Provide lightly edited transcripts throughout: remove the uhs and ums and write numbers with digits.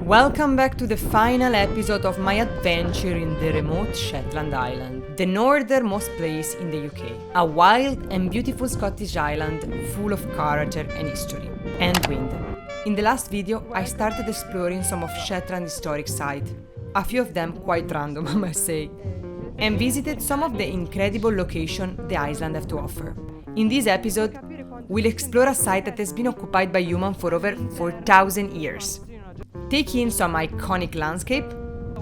Welcome back to the final episode of my adventure in the remote Shetland Island, the northernmost place in the UK. A wild and beautiful Scottish island full of character and history, and wind. In the last video, I started exploring some of Shetland historic sites, a few of them quite random, I must say, and visited some of the incredible locations the island have to offer. In this episode, we'll explore a site that has been occupied by humans for over 4,000 years. Take in some iconic landscape,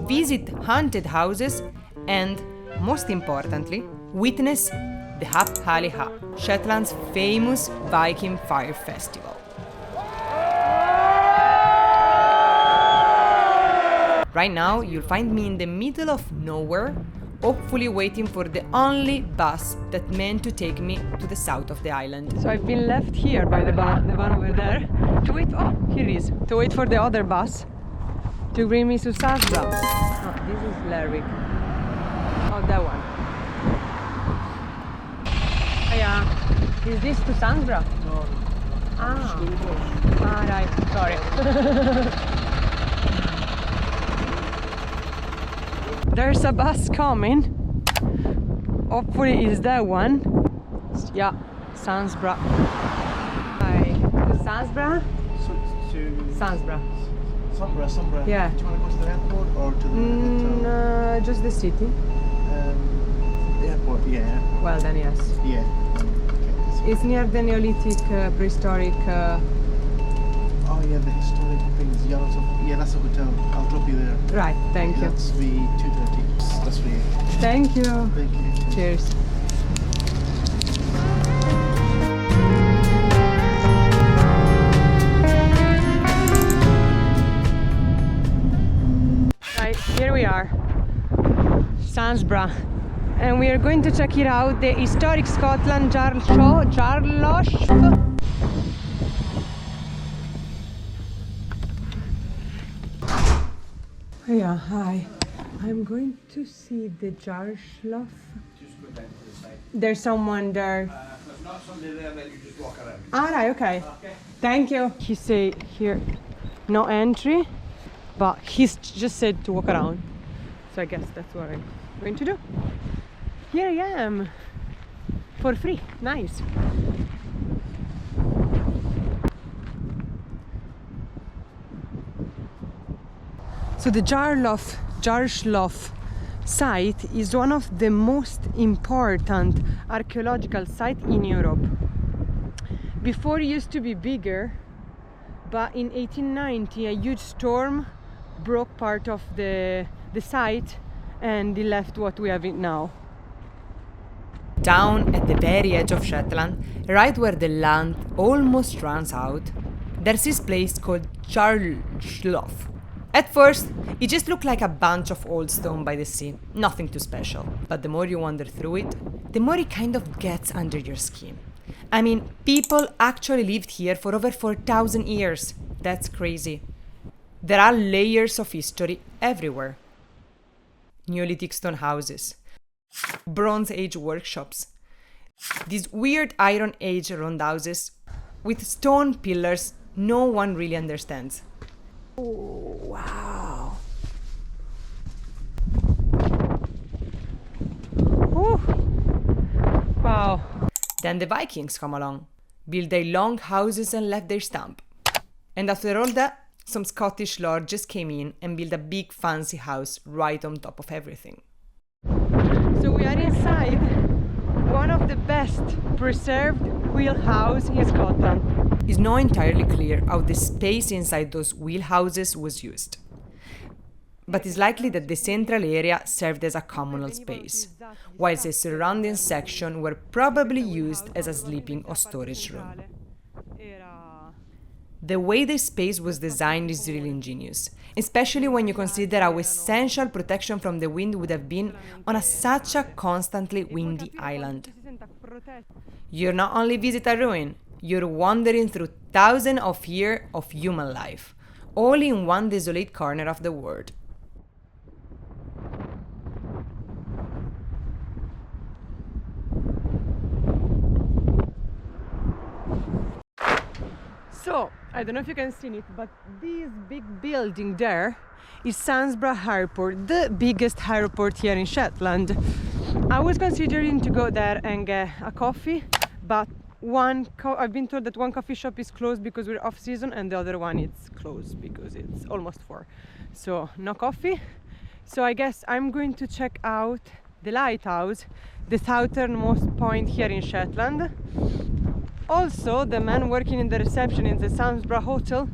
visit haunted houses, and, most importantly, witness the Up Helly Aa, Shetland's famous Viking fire festival. Right now, you'll find me in the middle of nowhere, hopefully waiting for the only bus that meant to take me to the south of the island. So I've been left here by the one over there to wait. Oh, here it is. To wait for the other bus to bring me to Sazra. Oh, this is Lerwick. Oh, that one. Oh, yeah. Is this to Sandra? No. Ah, right. Sorry. There's a bus coming. Hopefully it's that one. Yeah, Sandsbra. Hi. To Sandsbra? Sandsbra. Sunbra. Yeah. Do you want to go to the airport or to the hotel? Just the city. The airport, yeah. Well then, yes. Yeah. Okay. It's near the Neolithic, prehistoric. Oh yeah, the historic things. Jarlshof. Yeah, that's a hotel. I'll drop you there. Right, thank you. That's the 2:30. That's for you. Thank you. Thank you. Cheers. Right, here we are, Sandsbra, and we are going to check it out, the historic Scotland Jarlshof. Yeah, hi. I'm going to see the Jarlshof. Just go down to the side. There's someone there. If there's not somebody there, then you just walk around. Alright, okay. Okay. Thank you. He say here, no entry, but he's just said to walk around. So I guess that's what I'm going to do. Here I am, for free. Nice. So the Jarlshof site is one of the most important archaeological sites in Europe. Before it used to be bigger, but in 1890 a huge storm broke part of the site and it left what we have it now. Down at the very edge of Shetland, right where the land almost runs out, there's this place called Jarlshof. At first, it just looked like a bunch of old stone by the sea, nothing too special. But the more you wander through it, the more it kind of gets under your skin. I mean, people actually lived here for over 4,000 years. That's crazy. There are layers of history everywhere. Neolithic stone houses, Bronze Age workshops, these weird Iron Age roundhouses with stone pillars no one really understands. Oh, wow. Ooh. Wow. Then the Vikings come along, built their long houses and left their stamp. And after all that, some Scottish lord just came in and built a big fancy house right on top of everything. So we are inside one of the best preserved wheelhouses in Scotland. It's not entirely clear how the space inside those wheelhouses was used. But it's likely that the central area served as a communal space, whilst the surrounding section were probably used as a sleeping or storage room. The way the space was designed is really ingenious, especially when you consider how essential protection from the wind would have been on such a constantly windy island. You're not only visiting a ruin, you're wandering through thousands of years of human life, all in one desolate corner of the world. So, I don't know if you can see it, but this big building there is Sandsborough Airport, the biggest airport here in Shetland. I was considering to go there and get a coffee, but I've been told that one coffee shop is closed because we're off season, and the other one is closed because it's almost 4. So no coffee. So I guess I'm going to check out the lighthouse, the southernmost point here in Shetland. Also, the man working in the reception in the Sandsborough Hotel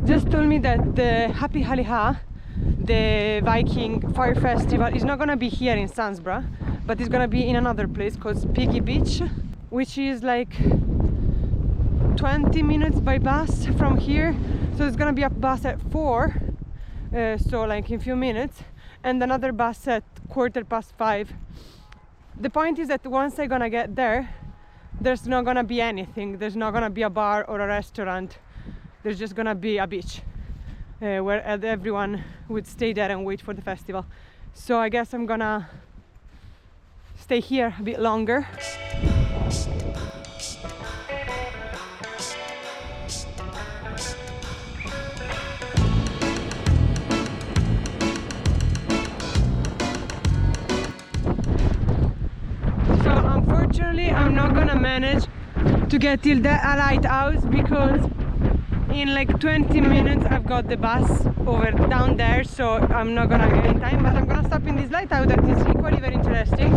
just told me that the Up Helly Aa, the Viking fire festival, is not gonna be here in Sandsborough, but it's gonna be in another place called Piggy Beach, which is like 20 minutes by bus from here. So it's gonna be a bus at 4, so like in a few minutes, and another bus at 5:15. The point is that once I'm gonna get there, there's not gonna be anything. There's not gonna be a bar or a restaurant. There's just gonna be a beach where everyone would stay there and wait for the festival. So I guess I'm gonna stay here a bit longer. Unfortunately, I'm not gonna manage to get till the lighthouse because in like 20 minutes I've got the bus down there, so I'm not gonna get in time. But I'm gonna stop in this lighthouse that is equally very interesting.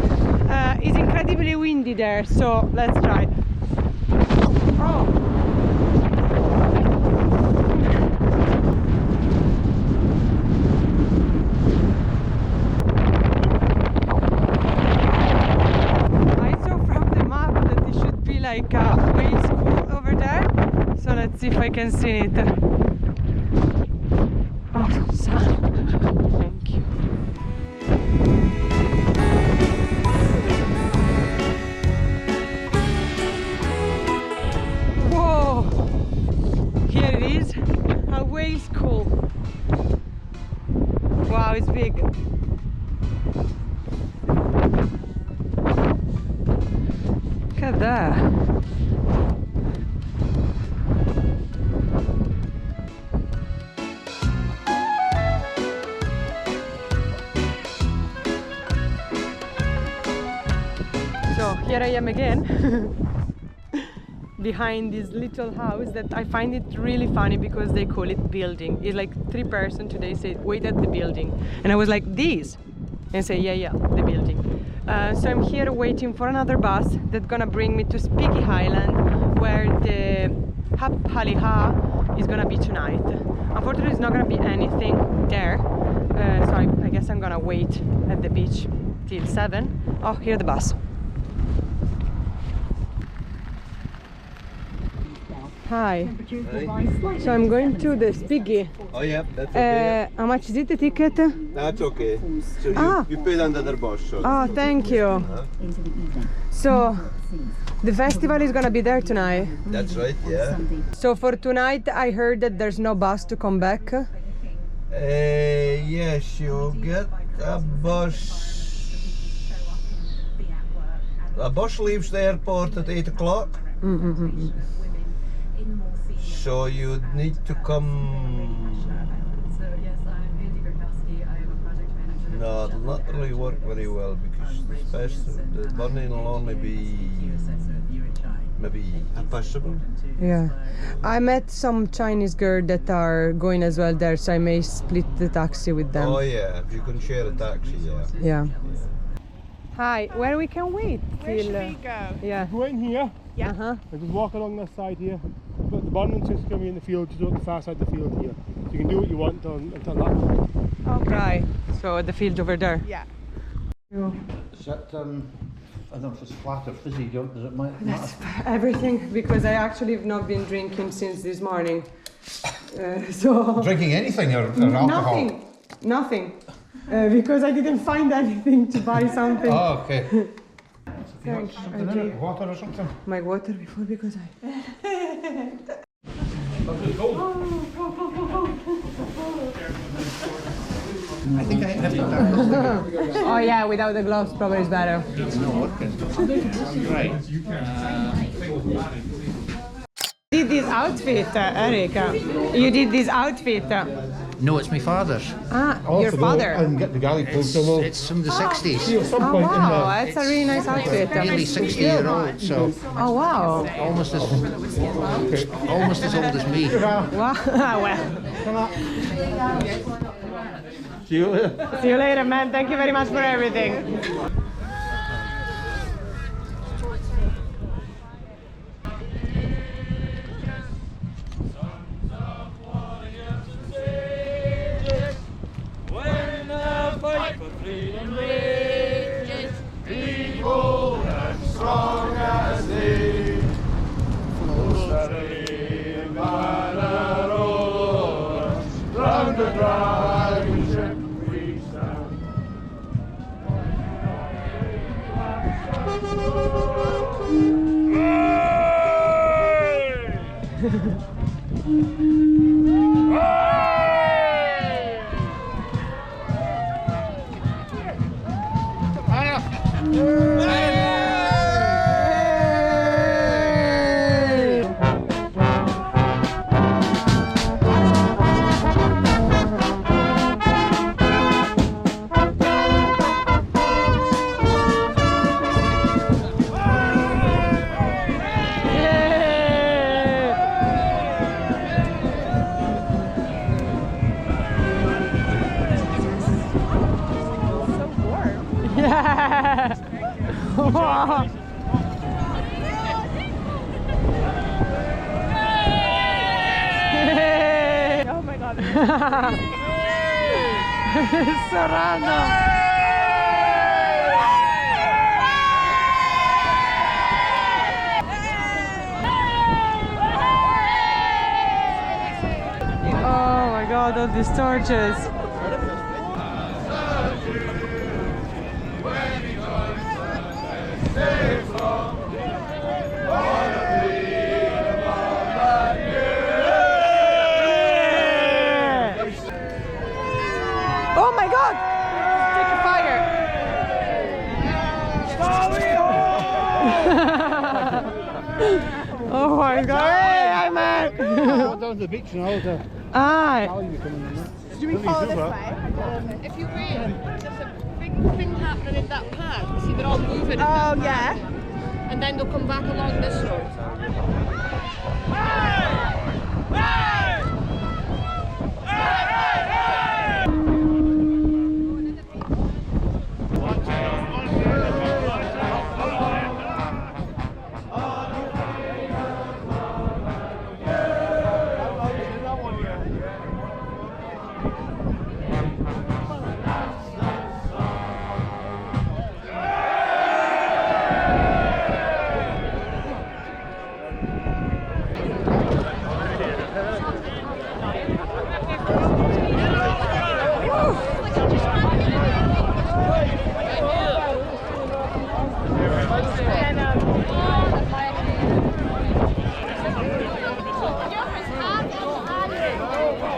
It's incredibly windy there, so let's try. Oh. Like a whale school over there, so let's see if I can see it. Oh, sun. Thank you. Whoa! Here it is, a whale school. Wow, it's big. Look at that. So here I am again behind this little house that I find it really funny because they call it building. It's like 3 person today say wait at the building, and I was like these, and say yeah the building. So I'm here waiting for another bus that's gonna bring me to Piggy Island, where the Up Helly Aa is gonna be tonight. Unfortunately, it's not gonna be anything there, so I guess I'm gonna wait at the beach till 7. Oh, here's the bus. Hi. Hi. So I'm going to the Piggy. Oh yeah, that's okay. How much is it, the ticket? That's okay. So you paid under the boss. So Oh, thank you. So the festival is gonna be there tonight. that's right, yeah. So for tonight, I heard that there's no bus to come back. Yes, you'll get a bus. A bus leaves the airport at 8 o'clock. So you need to come. No, it'll not really work very well because the burning will only be maybe 7:30. Yeah, I met some Chinese girls that are going as well there, so I may split the taxi with them. Oh yeah, if you can share a taxi, yeah. Yeah. Hi, where we can wait Where till? should we go? Yeah. Go in here Yeah. and just walk along this side here. But the bonding is going to be in the field, just on the far side of the field here. So you can do what you want until that point. Right. So the field over there. Yeah. Is that, I don't know if it's flat or fizzy, does it matter? That's everything, because I actually have not been drinking since this morning. So Drinking anything or alcohol? Nothing. Because I didn't find anything to buy something. Oh, okay. Thanks. Something in it, water or something? My water before, because I. I think I have to tackle. Oh yeah, without the gloves probably is better. It's not working. Right. Did this outfit, Eric? You did this outfit. No, it's my father's. Your father. And get the galley pulled so well. It's from the 60s. See, at some Oh point wow, that's a really nice outfit. Nearly 60-year-old, so Oh wow. almost as old as me. Wow. Well. See you later. See you later, man. Thank you very much for everything. Oh my god. So random. Oh my god, all these torches. Oh my god! Take a fire! Oh my god! Hey, I'm man! Down to the beach and all the Aye. value coming in there. Do we follow this way? If you wait, there's a big thing happening in that park. You see, they're all moving. In that park. And then they'll come back along this road.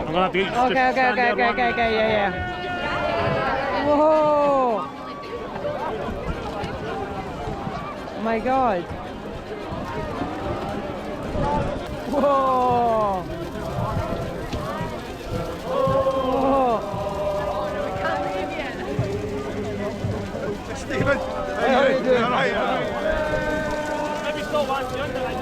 I'm gonna have to get you Okay, yeah. Whoa! Oh my god. Whoa! Whoa! Stephen! Hey, how are you doing? Maybe still one behind.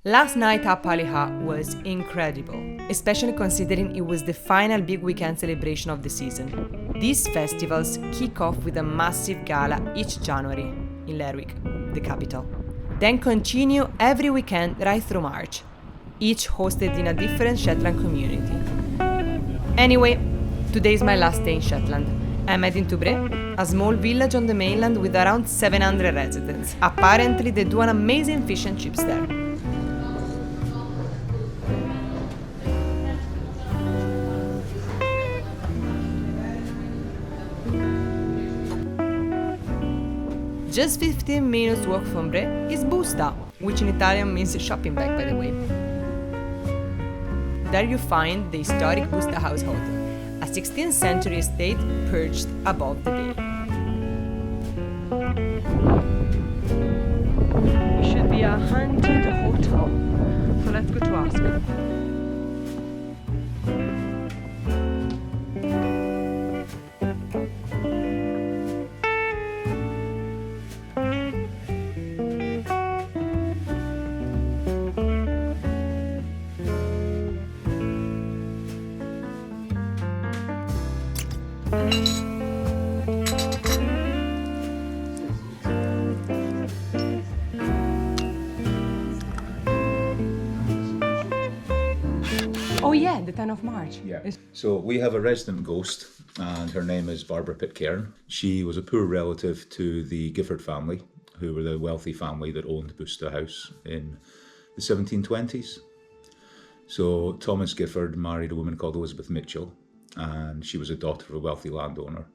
Last night Up Helly Aa was incredible, especially considering it was the final big weekend celebration of the season. These festivals kick off with a massive gala each January in Lerwick, the capital. Then continue every weekend right through March, each hosted in a different Shetland community. Anyway, today is my last day in Shetland. I'm heading to Bre, a small village on the mainland with around 700 residents. Apparently they do an amazing fish and chips there. Just 15 minutes walk from Bre is Busta, which in Italian means shopping bag, by the way. There you find the historic Busta House Hotel, a 16th century estate perched above the bay. It should be a haunted hotel, so let's go to ask. Oh yeah, the 10th of March. Yeah. So we have a resident ghost, and her name is Barbara Pitcairn. She was a poor relative to the Gifford family, who were the wealthy family that owned Busta House in the 1720s. So Thomas Gifford married a woman called Elizabeth Mitchell, and she was a daughter of a wealthy landowner.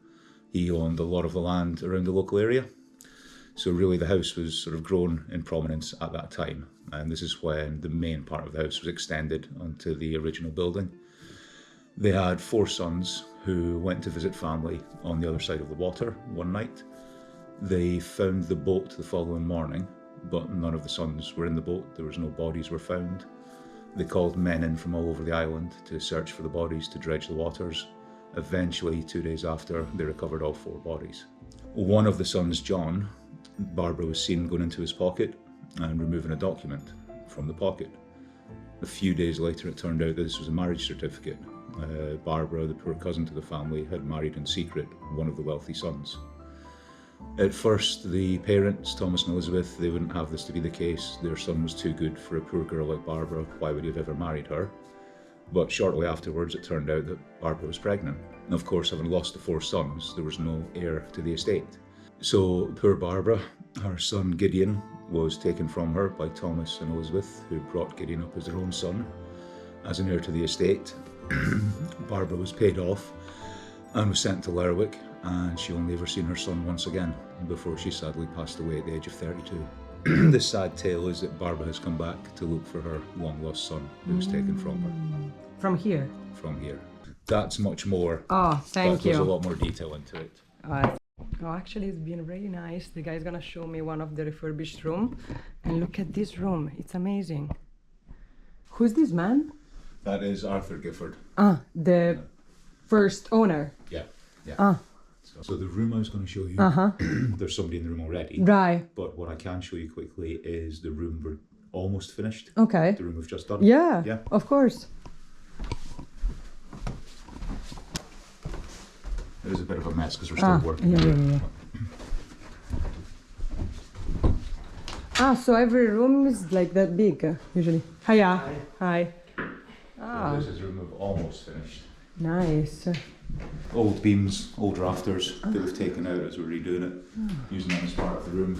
He owned a lot of the land around the local area. So really the house was sort of grown in prominence at that time. And this is when the main part of the house was extended onto the original building. They had 4 sons who went to visit family on the other side of the water one night. They found the boat the following morning, but none of the sons were in the boat. There was no bodies were found. They called men in from all over the island to search for the bodies, to dredge the waters. Eventually, 2 days after, they recovered all 4 bodies. One of the sons, John, Barbara was seen going into his pocket and removing a document from the pocket. A few days later, it turned out that this was a marriage certificate. Barbara, the poor cousin to the family, had married in secret one of the wealthy sons. At first, the parents, Thomas and Elizabeth, they wouldn't have this to be the case. Their son was too good for a poor girl like Barbara. Why would he have ever married her? But shortly afterwards, it turned out that Barbara was pregnant. And of course, having lost the 4 sons, there was no heir to the estate. So poor Barbara, her son Gideon, was taken from her by Thomas and Elizabeth, who brought Gideon up as their own son, as an heir to the estate. Barbara was paid off and was sent to Lerwick, and she only ever seen her son once again before she sadly passed away at the age of 32. The sad tale is that Barbara has come back to look for her long-lost son who was taken from her. From here? From here. That's much more. Oh, thank you. There's a lot more detail into it. Oh, actually, it's been really nice. The guy's gonna show me one of the refurbished room. And look at this room. It's amazing. Who's this man? That is Arthur Gifford. The first owner. Yeah. So the room I was going to show you, there's somebody in the room already. Right. But what I can show you quickly is the room we're almost finished. Okay. The room we've just done. Yeah. Of course. It is a bit of a mess because we're still working. Yeah. So every room is like that big, usually. Hiya. Hi. So this is the room we've almost finished. Nice. Old beams, old rafters that we've taken out as we're redoing it, using them as part of the room.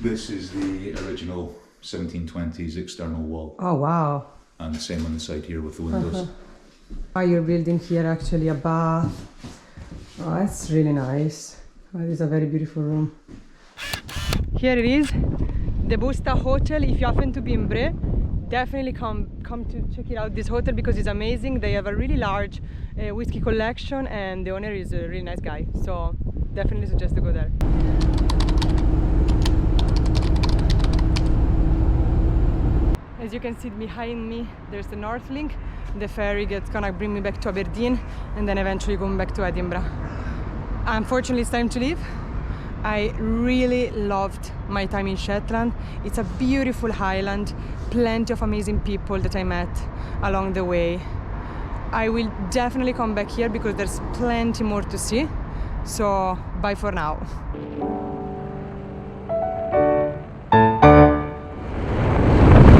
This is the original 1720s external wall. Oh, wow. And the same on the side here with the windows. You're building here actually a bath. Oh, that's really nice. Oh, it is a very beautiful room. Here it is, the Busta Hotel. If you happen to be in Bre, definitely come to check it out, this hotel, because it's amazing. They have a really large whiskey collection, and the owner is a really nice guy. So definitely suggest to go there. As you can see behind me, there's the North Link. The ferry that's gonna bring me back to Aberdeen and then eventually going back to Edinburgh. Unfortunately, it's time to leave, I really loved my time in Shetland. It's a beautiful island, plenty of amazing people that I met along the way. I will definitely come back here because there's plenty more to see. So bye for now.